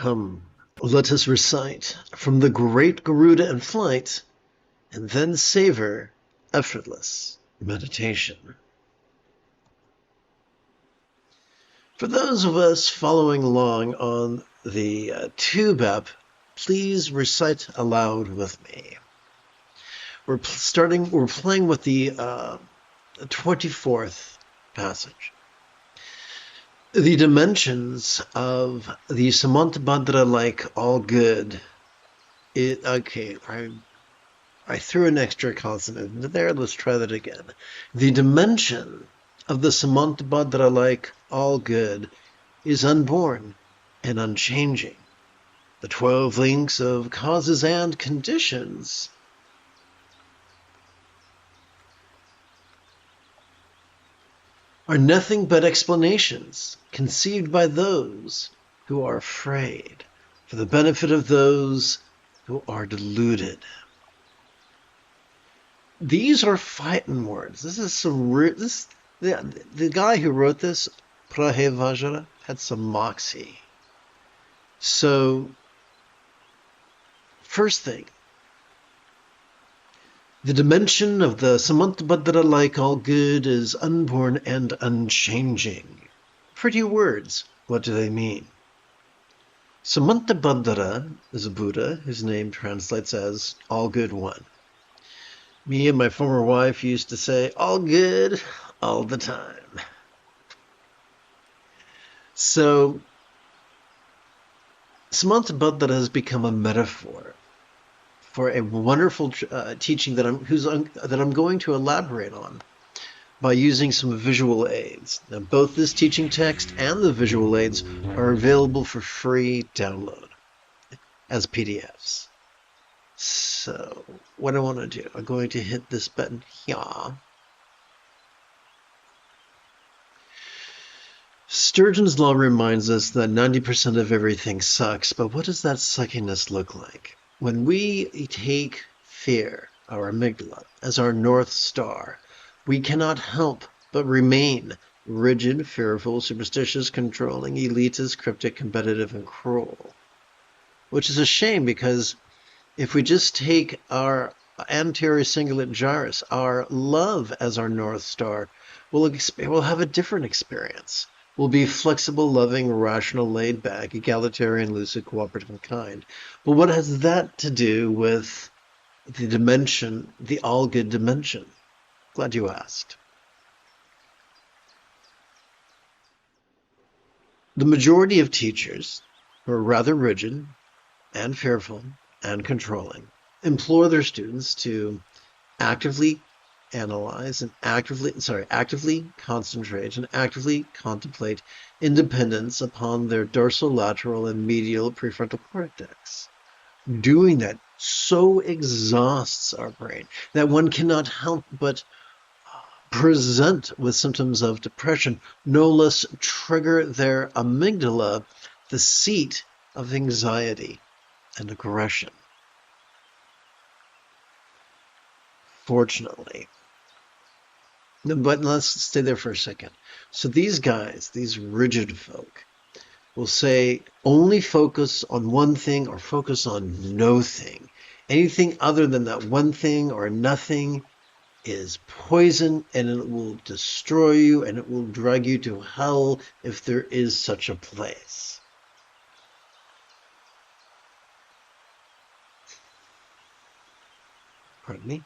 Come, let us recite from the Great Garuda in flight, and then savor effortless meditation. For those of us following along on the Tube app, please recite aloud with me. We're playing with the 24th passage. The dimensions of the Samantabhadra like all good. Okay, I threw an extra consonant into there. Let's try that again. The dimension of the Samantabhadra like all good is unborn and unchanging. The 12 links of causes and conditions are nothing but explanations conceived by those who are afraid, for the benefit of those who are deluded. These are fighting words. This is the guy who wrote this, Prahe Vajra, had some moxie. So, first thing, the dimension of the Samantabhadra like all good is unborn and unchanging. Pretty words. What do they mean? Samantabhadra is a Buddha. His name translates as all good one. Me and my former wife used to say, all good, all the time. So, Samantabhadra has become a metaphor for a wonderful teaching that I'm going to elaborate on by using some visual aids. Now, both this teaching text and the visual aids are available for free download as PDFs. So, what I want to do, I'm going to hit this button here. Sturgeon's Law reminds us that 90% of everything sucks, but what does that suckiness look like? When we take fear, our amygdala, as our North Star, we cannot help but remain rigid, fearful, superstitious, controlling, elitist, cryptic, competitive, and cruel. Which is a shame, because if we just take our anterior cingulate gyrus, our love as our North Star, we'll have a different experience. We'll be flexible, loving, rational, laid back, egalitarian, lucid, cooperative, and kind. But what has that to do with the dimension, the all-good dimension? Glad you asked. The majority of teachers, who are rather rigid and fearful and controlling, implore their students to actively analyze and actively concentrate and actively contemplate independence upon their dorsolateral and medial prefrontal cortex. Doing that so exhausts our brain that one cannot help but present with symptoms of depression, no less trigger their amygdala, the seat of anxiety and aggression. Fortunately. But let's stay there for a second. So these guys, these rigid folk, will say only focus on one thing or focus on no thing. Anything other than that one thing or nothing is poison, and it will destroy you, and it will drag you to hell if there is such a place. Pardon me?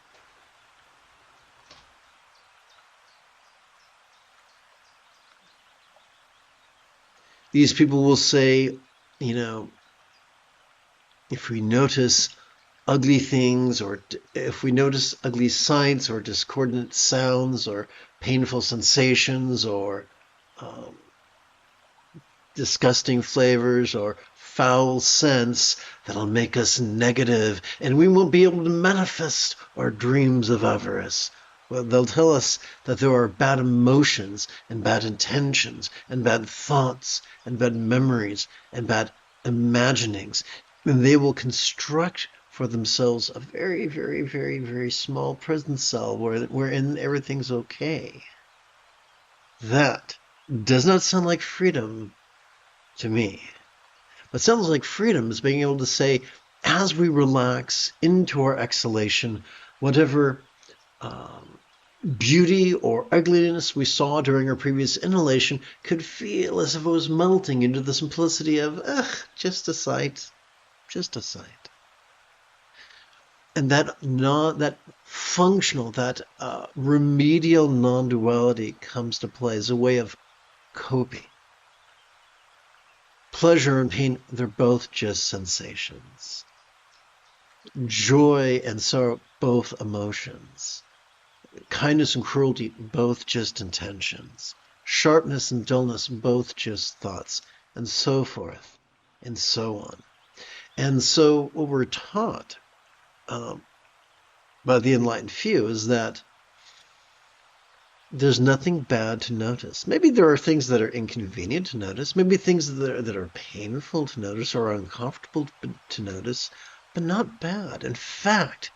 These people will say, if we notice ugly things, or if we notice ugly sights or discordant sounds or painful sensations or disgusting flavors or foul scents, that'll make us negative, and we won't be able to manifest our dreams of avarice. Well, they'll tell us that there are bad emotions and bad intentions and bad thoughts and bad memories and bad imaginings. And they will construct for themselves a very, very, very, very small prison cell wherein everything's okay. That does not sound like freedom to me. What sounds like freedom is being able to say, as we relax into our exhalation, whatever beauty or ugliness we saw during our previous inhalation could feel as if it was melting into the simplicity of, just a sight, just a sight. And that functional, that remedial non-duality comes to play as a way of coping. Pleasure and pain, they're both just sensations. Joy and sorrow, both emotions. Kindness and cruelty, both just intentions. Sharpness and dullness, both just thoughts, and so forth, and so on. And so what we're taught by the enlightened few is that there's nothing bad to notice. Maybe there are things that are inconvenient to notice, maybe things that are painful to notice or uncomfortable to notice, but not bad. In fact,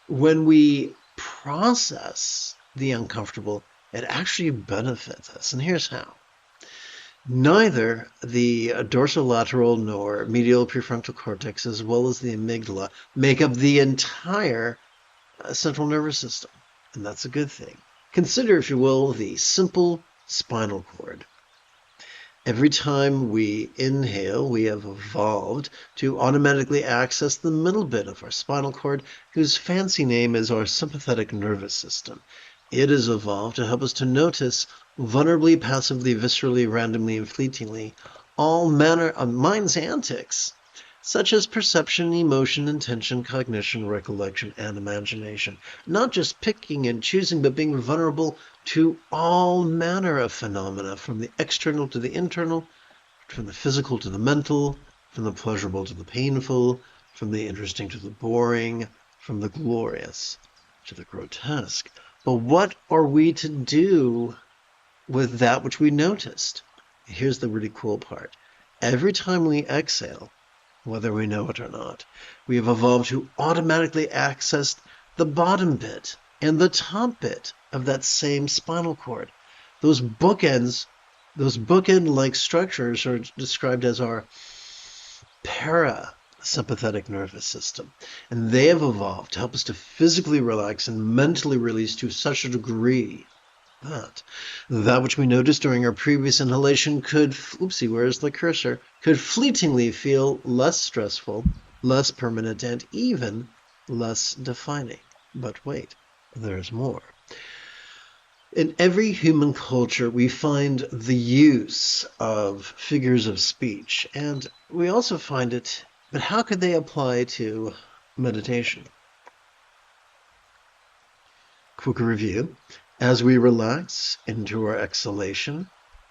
when we process the uncomfortable, it actually benefits us. And here's how. Neither the dorsolateral nor medial prefrontal cortex, as well as the amygdala, make up the entire central nervous system. And that's a good thing. Consider, if you will, the simple spinal cord. Every time we inhale, we have evolved to automatically access the middle bit of our spinal cord, whose fancy name is our sympathetic nervous system. It has evolved to help us to notice vulnerably, passively, viscerally, randomly, and fleetingly all manner of mind's antics, such as perception, emotion, intention, cognition, recollection, and imagination. Not just picking and choosing, but being vulnerable to all manner of phenomena, from the external to the internal, from the physical to the mental, from the pleasurable to the painful, from the interesting to the boring, from the glorious to the grotesque. But what are we to do with that which we noticed? Here's the really cool part. Every time we exhale, whether we know it or not, we have evolved to automatically access the bottom bit and the top bit of that same spinal cord. Those bookend-like structures are described as our parasympathetic nervous system. And they have evolved to help us to physically relax and mentally release to such a degree that which we noticed during our previous inhalation could, where's the cursor, could fleetingly feel less stressful, less permanent, and even less defining. But wait, there's more. In every human culture, we find the use of figures of speech, and we also find it, but how could they apply to meditation? Quick review. As we relax into our exhalation,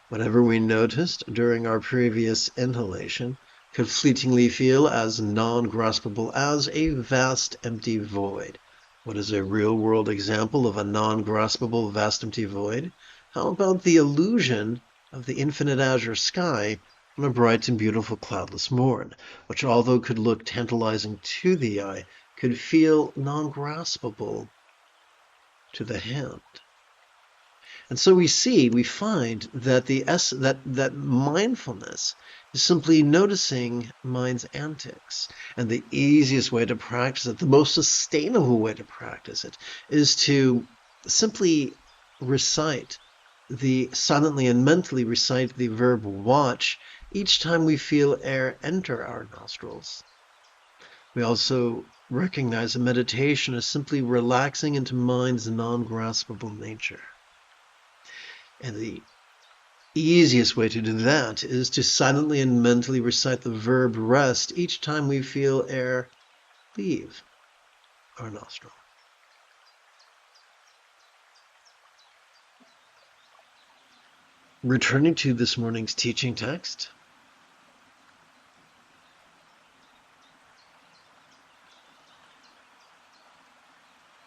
whatever we noticed during our previous inhalation could fleetingly feel as non-graspable as a vast empty void. What is a real-world example of a non-graspable vast empty void? How about the illusion of the infinite azure sky on a bright and beautiful cloudless morn, which, although could look tantalizing to the eye, could feel non-graspable to the hand? And so we find that that mindfulness is simply noticing mind's antics. And the easiest way to practice it, the most sustainable way to practice it, is to simply silently and mentally recite the verb watch each time we feel air enter our nostrils. We also recognize that meditation is simply relaxing into mind's non-graspable nature. And the easiest way to do that is to silently and mentally recite the verb rest each time we feel air leave our nostril. Returning to this morning's teaching text,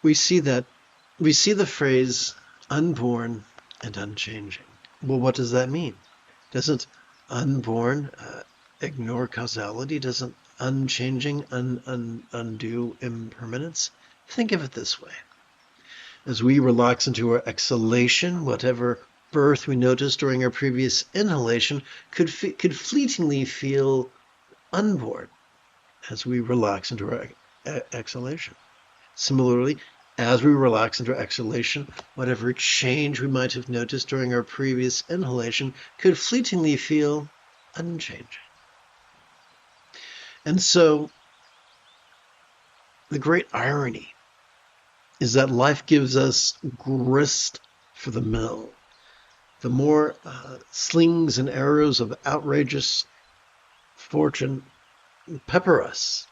we see the phrase unborn and unchanging. Well, what does that mean? Doesn't unborn ignore causality? Doesn't unchanging undo impermanence? Think of it this way. As we relax into our exhalation, whatever birth we noticed during our previous inhalation could fleetingly feel unborn as we relax into our exhalation. Similarly, as we relax into our exhalation, whatever change we might have noticed during our previous inhalation could fleetingly feel unchanging. And so, the great irony is that life gives us grist for the mill. The more slings and arrows of outrageous fortune pepper us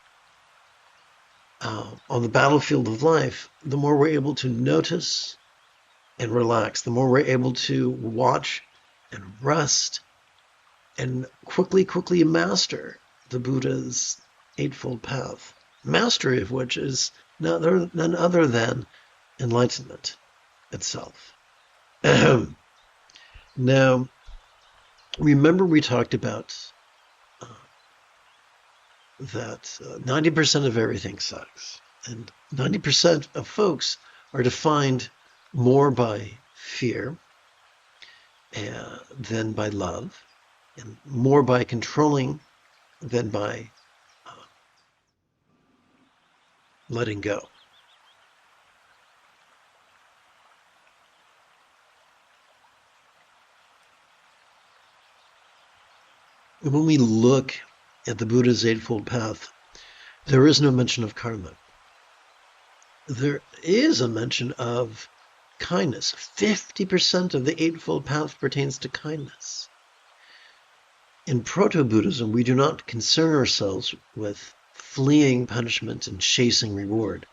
on the battlefield of life, the more we're able to notice and relax, the more we're able to watch and rest and quickly master the Buddha's Eightfold Path, mastery of which is none other than enlightenment itself. Now, remember we talked about that 90% of everything sucks. And 90% of folks are defined more by fear than by love, and more by controlling than by letting go. When we look at the Buddha's Eightfold Path, there is no mention of karma. There is a mention of kindness. 50% of the Eightfold Path pertains to kindness. In Proto-Buddhism, we do not concern ourselves with fleeing punishment and chasing reward.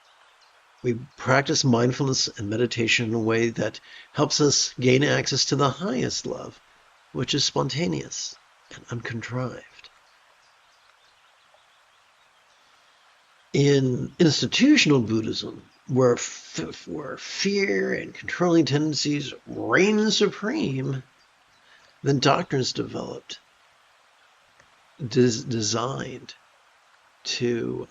We practice mindfulness and meditation in a way that helps us gain access to the highest love, which is spontaneous and uncontrived. In institutional Buddhism, where fear and controlling tendencies reign supreme, then doctrines developed designed to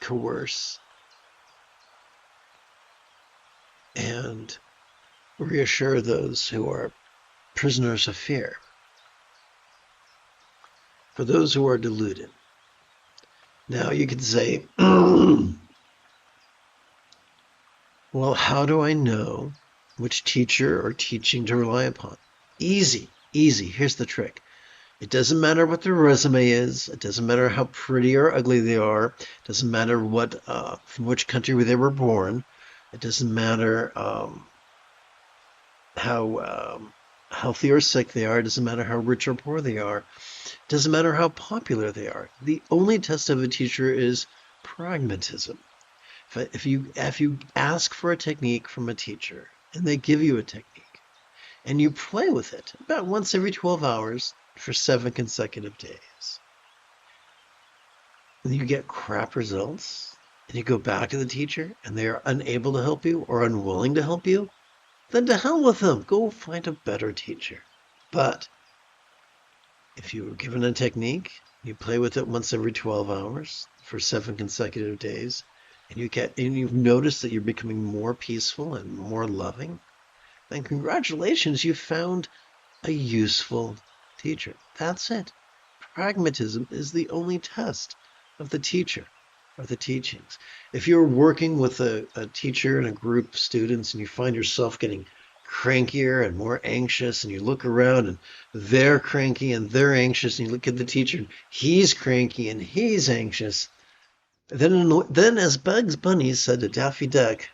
coerce and reassure those who are prisoners of fear, for those who are deluded. Now you could say, well, how do I know which teacher or teaching to rely upon? Easy. Here's the trick. It doesn't matter what their resume is. It doesn't matter how pretty or ugly they are. It doesn't matter from which country they were born. It doesn't matter how healthy or sick they are. It doesn't matter how rich or poor they are. It doesn't matter how popular they are. The only test of a teacher is pragmatism. If you ask for a technique from a teacher and they give you a technique and you play with it about once every 12 hours for 7 consecutive days, and you get crap results, and you go back to the teacher and they are unable to help you or unwilling to help you, then to hell with them. Go find a better teacher. But if you were given a technique, you play with it once every 12 hours for 7 consecutive days, and you've noticed that you're becoming more peaceful and more loving, then congratulations, you found a useful teacher. That's it. Pragmatism is the only test of the teacher or the teachings. If you're working with a teacher and a group of students and you find yourself getting crankier and more anxious, and you look around and they're cranky and they're anxious, and you look at the teacher and he's cranky and he's anxious, then as Bugs Bunny said to Daffy Duck,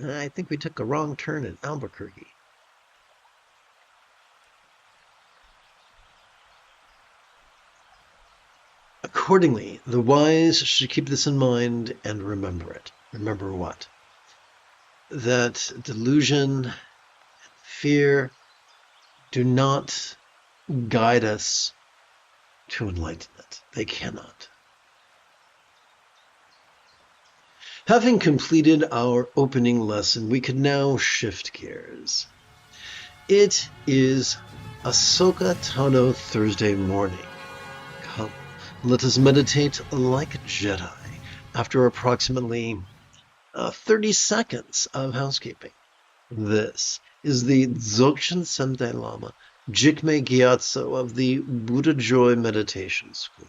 I think we took a wrong turn in Albuquerque. Accordingly, the wise should keep this in mind and remember it. Remember what? That delusion and fear do not guide us to enlightenment. They cannot. Having completed our opening lesson, we can now shift gears. It is Ahsoka Tano Thursday morning. Come, let us meditate like a Jedi after approximately 30 seconds of housekeeping. This is the Dzogchen Sendai Lama, Jigme Gyatso of the Buddha Joy Meditation School.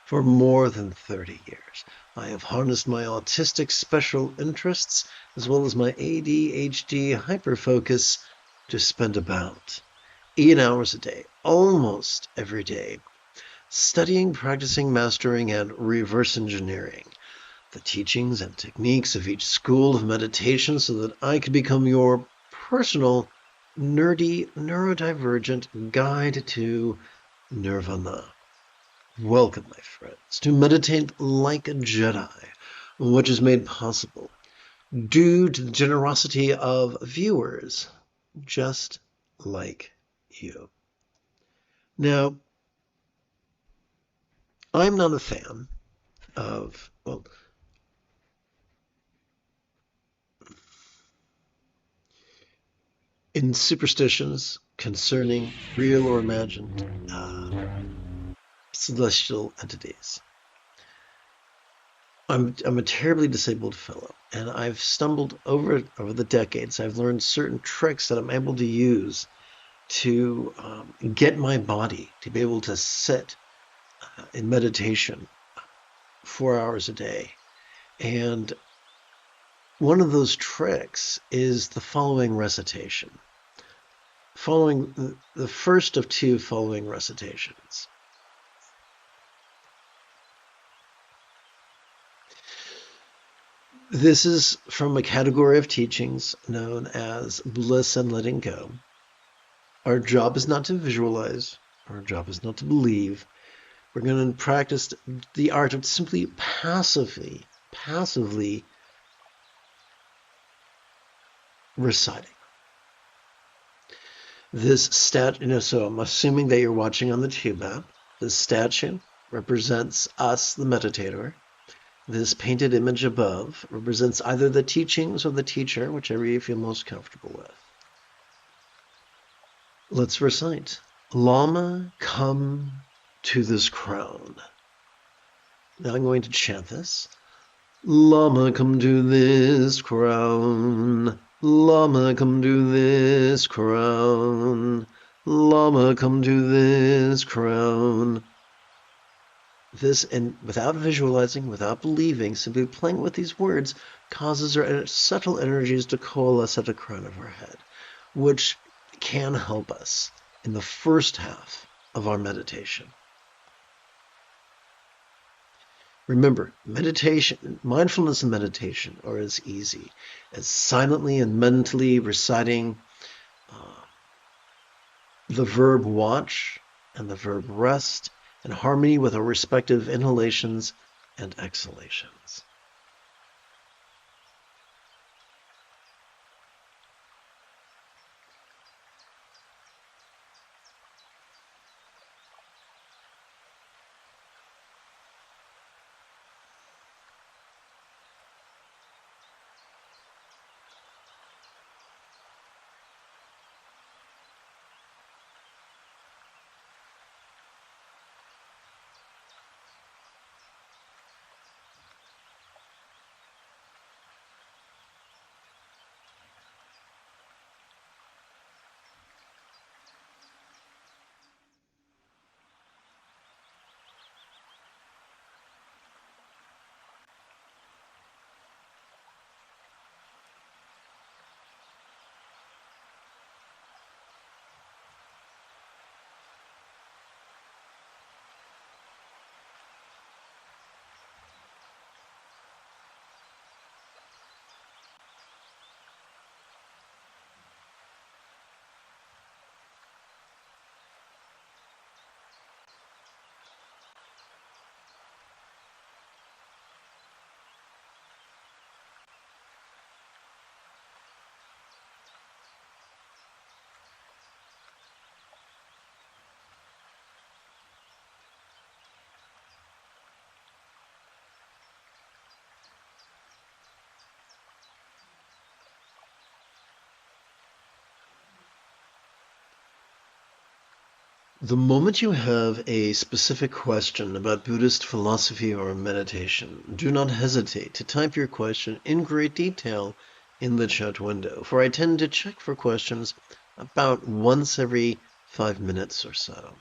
For more than 30 years, I have harnessed my autistic special interests as well as my ADHD hyperfocus to spend about 8 hours a day, almost every day, studying, practicing, mastering, and reverse engineering the teachings and techniques of each school of meditation so that I could become your personal, nerdy, neurodivergent guide to nirvana. Welcome, my friends, to Meditate Like a Jedi, which is made possible due to the generosity of viewers just like you. Now, I'm not a fan of, well, in superstitions concerning real or imagined celestial entities. I'm a terribly disabled fellow, and I've stumbled over the decades. I've learned certain tricks that I'm able to use to get my body to be able to sit in meditation 4 hours a day. And one of those tricks is the following recitation. Following the first of two following recitations. This is from a category of teachings known as bliss and letting go. Our job is not to visualize. Our job is not to believe. We're going to practice the art of simply passively reciting. This so I'm assuming that you're watching on the tube app. This statue represents us, the meditator. This painted image above represents either the teachings or the teacher, whichever you feel most comfortable with. Let's recite. Lama, come to this crown. Now I'm going to chant this. Lama, come to this crown. Lama, come to this crown. Lama, come to this crown. This, and without visualizing, without believing, simply playing with these words causes our subtle energies to coalesce at the crown of our head, which can help us in the first half of our meditation. Remember, meditation, mindfulness and meditation are as easy as silently and mentally reciting the verb watch and the verb rest in harmony with our respective inhalations and exhalations. The moment you have a specific question about Buddhist philosophy or meditation, do not hesitate to type your question in great detail in the chat window, for I tend to check for questions about once every 5 minutes or so.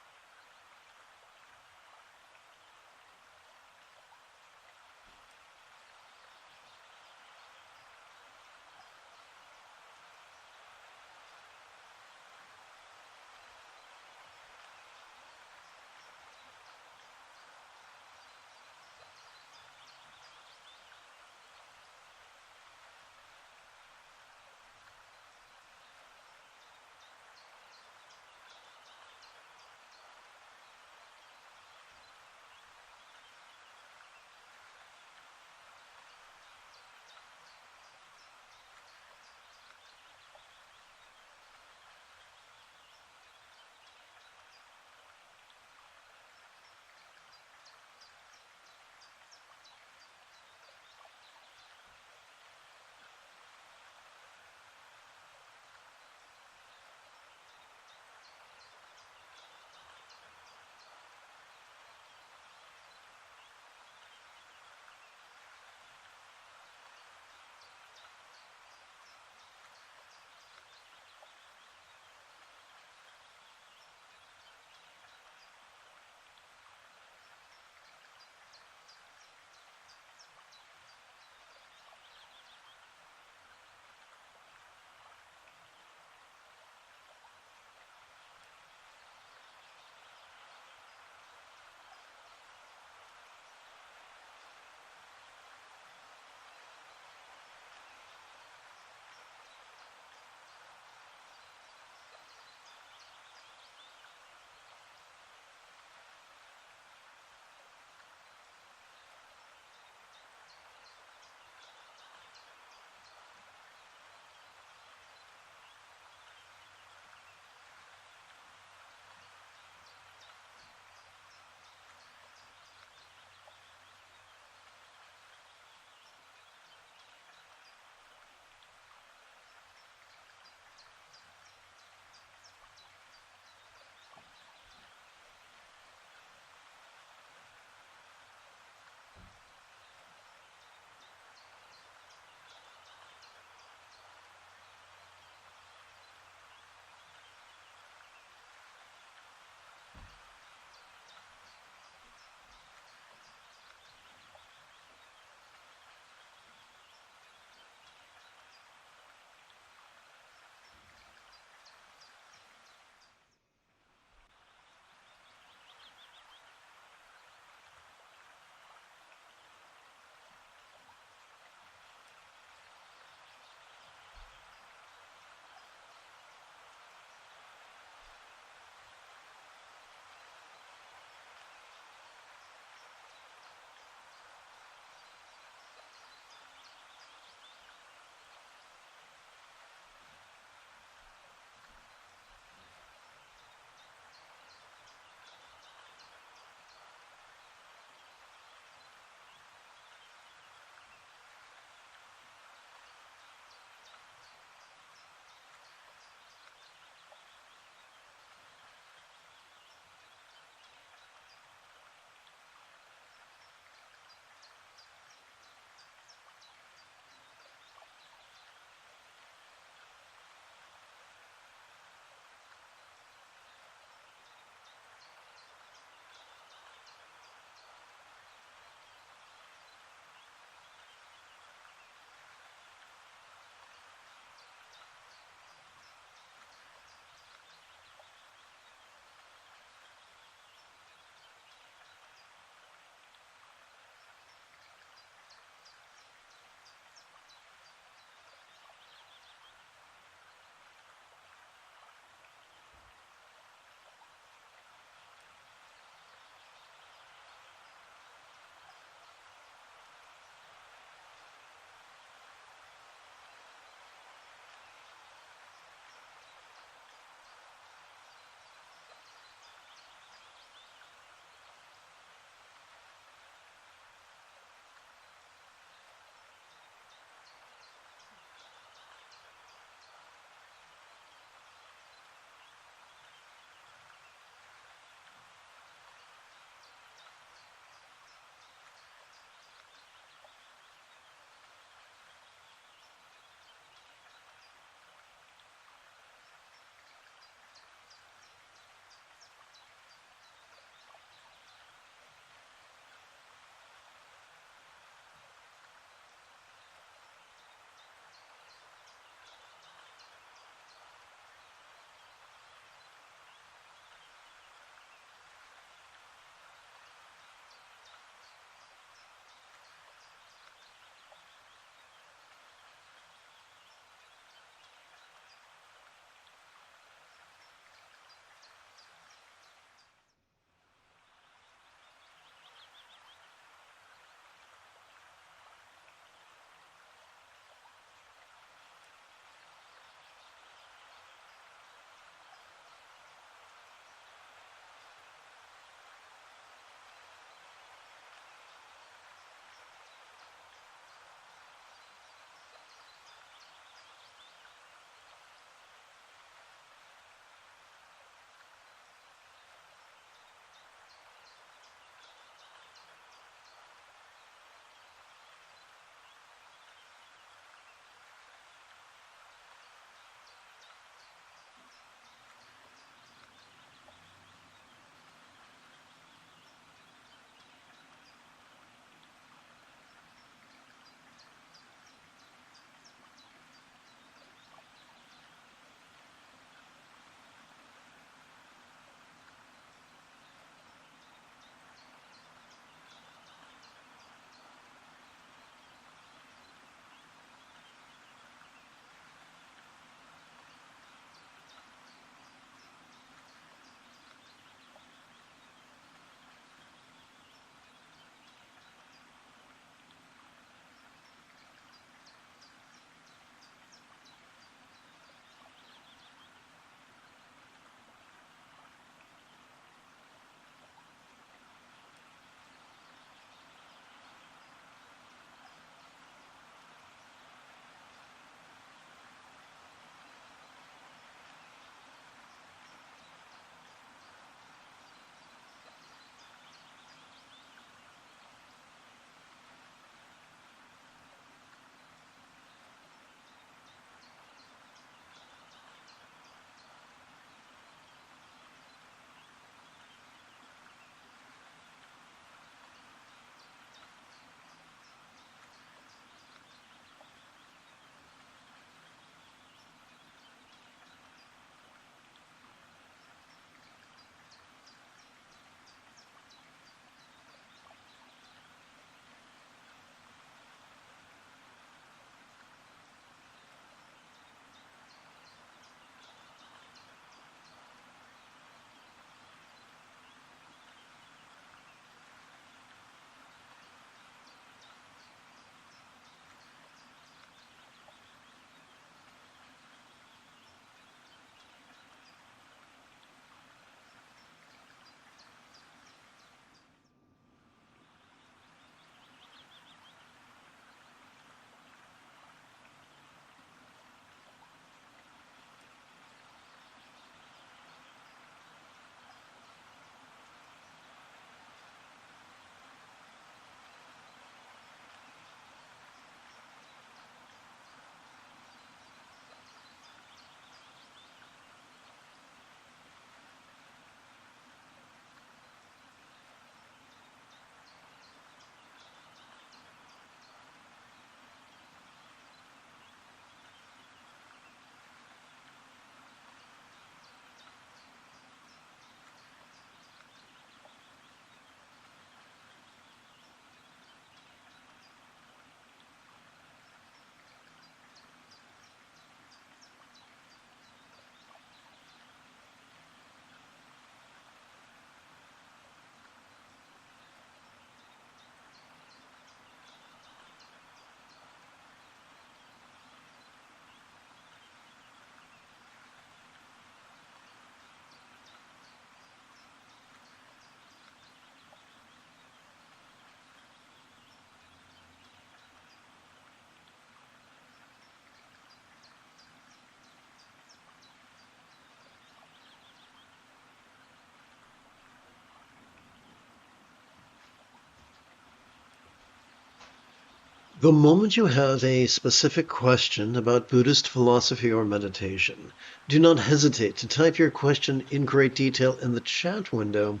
The moment you have a specific question about Buddhist philosophy or meditation, do not hesitate to type your question in great detail in the chat window,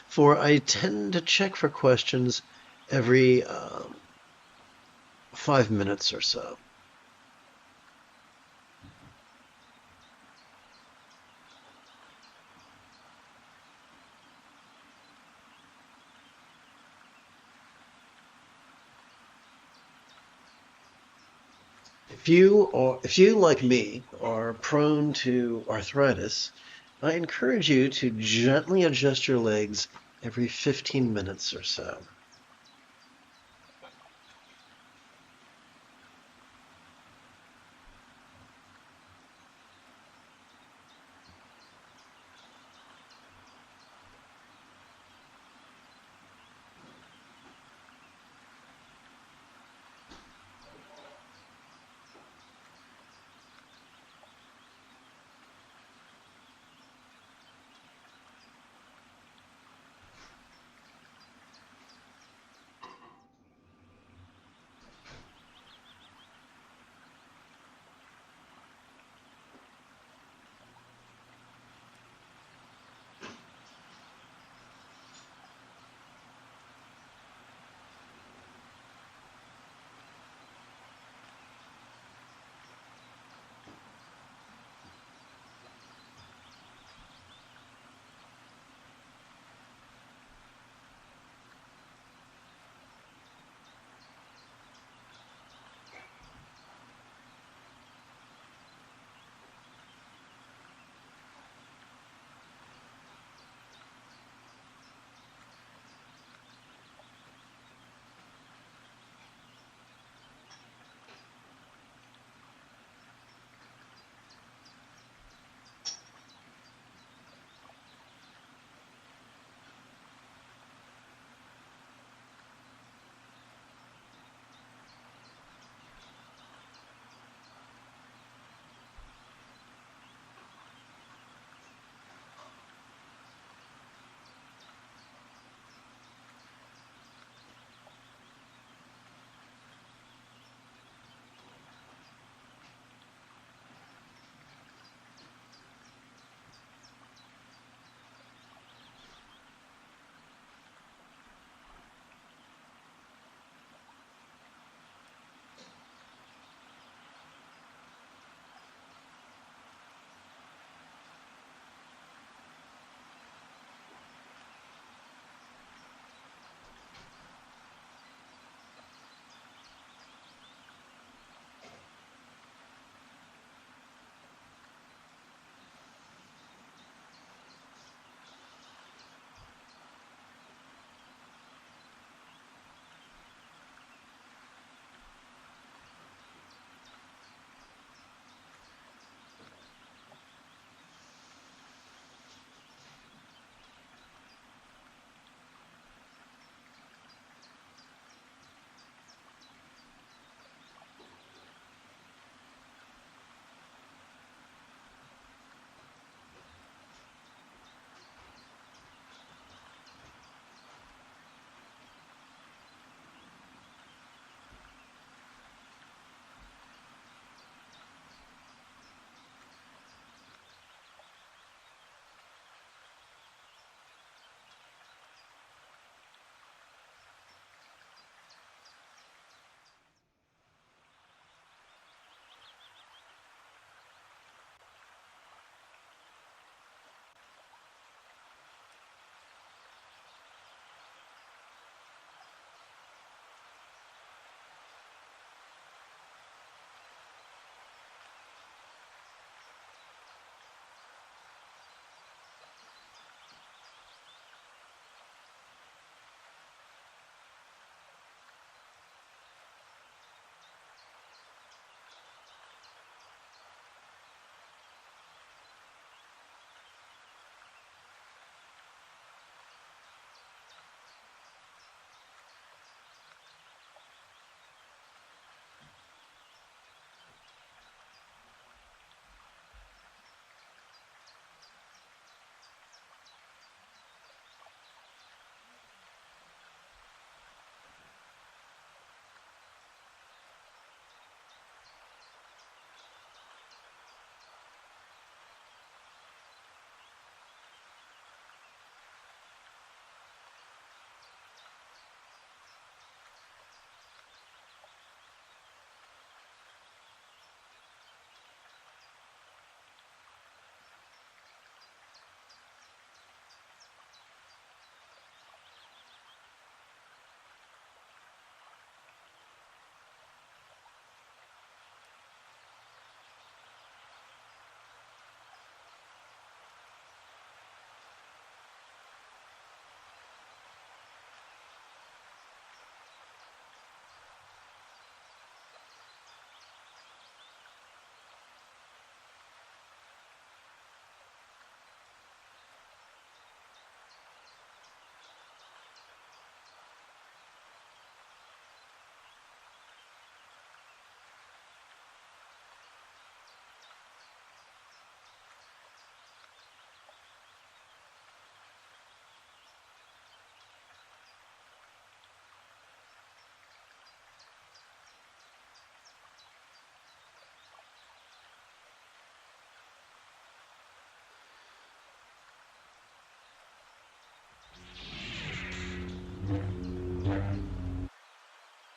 for I tend to check for questions every 5 minutes or so. If you, like me, are prone to arthritis, I encourage you to gently adjust your legs every 15 minutes or so.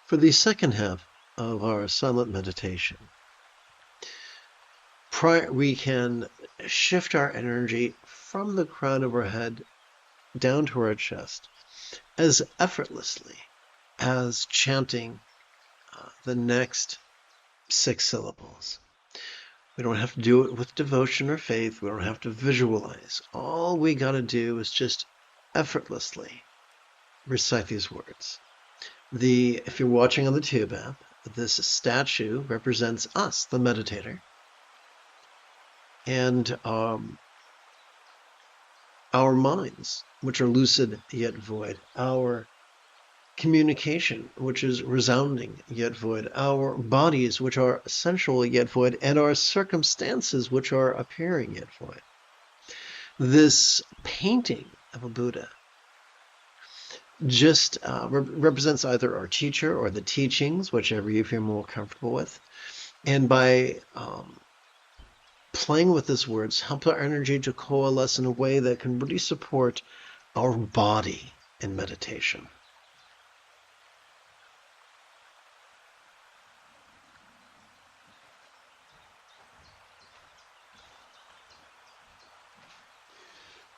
For the second half of our silent meditation, we can shift our energy from the crown of our head down to our chest as effortlessly as chanting the next 6 syllables. We don't have to do it with devotion or faith. We don't have to visualize. All we got to do is just effortlessly recite these words. If you're watching on the Tube app, this statue represents us, the meditator, and our minds, which are lucid yet void, our communication, which is resounding yet void, our bodies, which are sensual yet void, and our circumstances, which are appearing yet void. This painting of a Buddha just represents either our teacher or the teachings, whichever you feel more comfortable with. And by playing with these words, help our energy to coalesce in a way that can really support our body in meditation.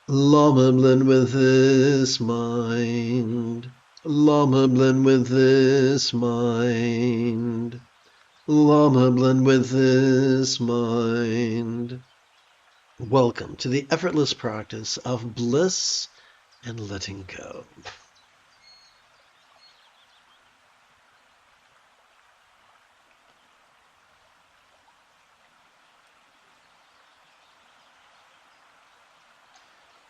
Lama, blend with this mind. Lama, blend with this mind. Lama, blend with this mind. Welcome to the effortless practice of bliss and letting go.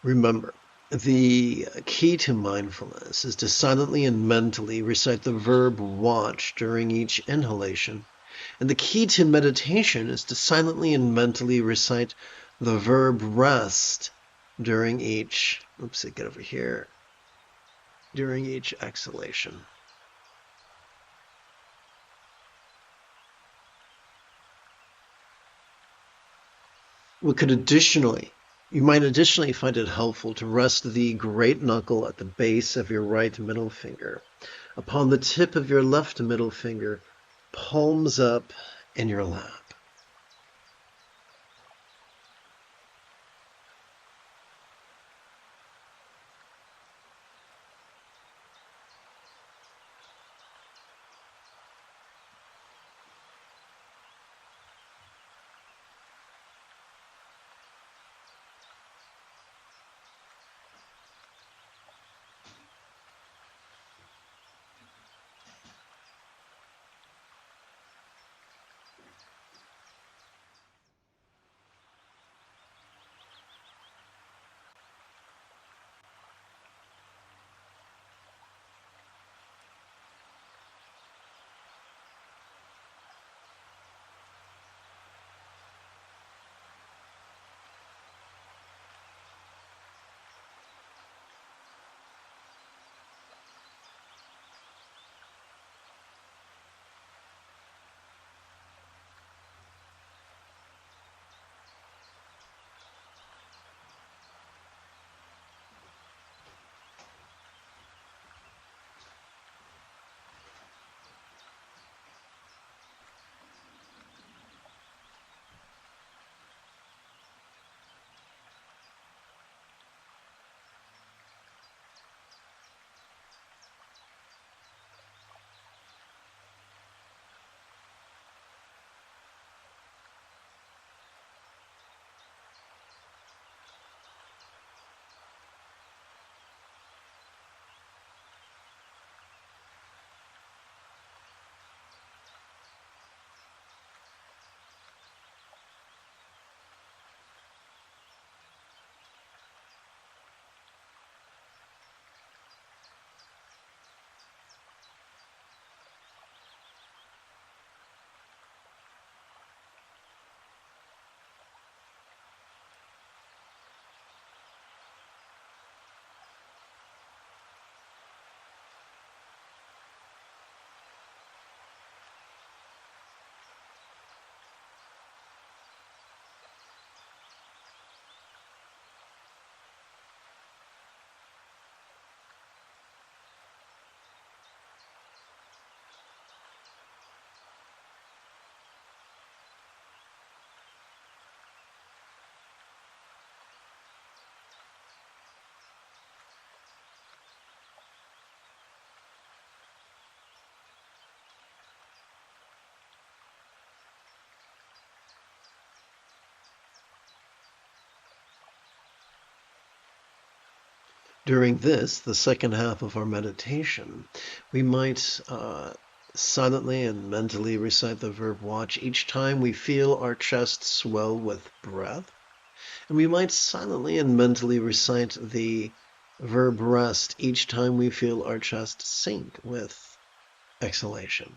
Remember, the key to mindfulness is to silently and mentally recite the verb watch during each inhalation. And the key to meditation is to silently and mentally recite the verb rest during each, during each exhalation. You might additionally find it helpful to rest the great knuckle at the base of your right middle finger, upon the tip of your left middle finger, palms up in your lap. During this, the second half of our meditation, we might silently and mentally recite the verb watch each time we feel our chest swell with breath. And we might silently and mentally recite the verb rest each time we feel our chest sink with exhalation.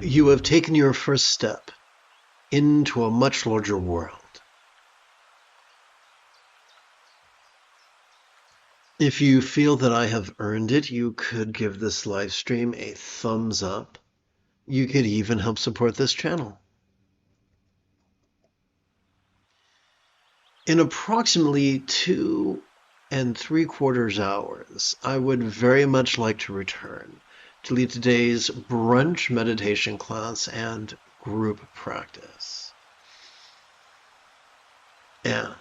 You have taken your first step into a much larger world. If you feel that I have earned it, you could give this live stream a thumbs up. You could even help support this channel. In approximately 2 3/4 hours, I would very much like to return to lead today's brunch meditation class and group practice. And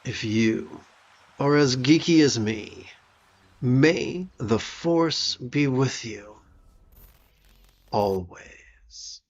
if you are as geeky as me, may the Force be with you always.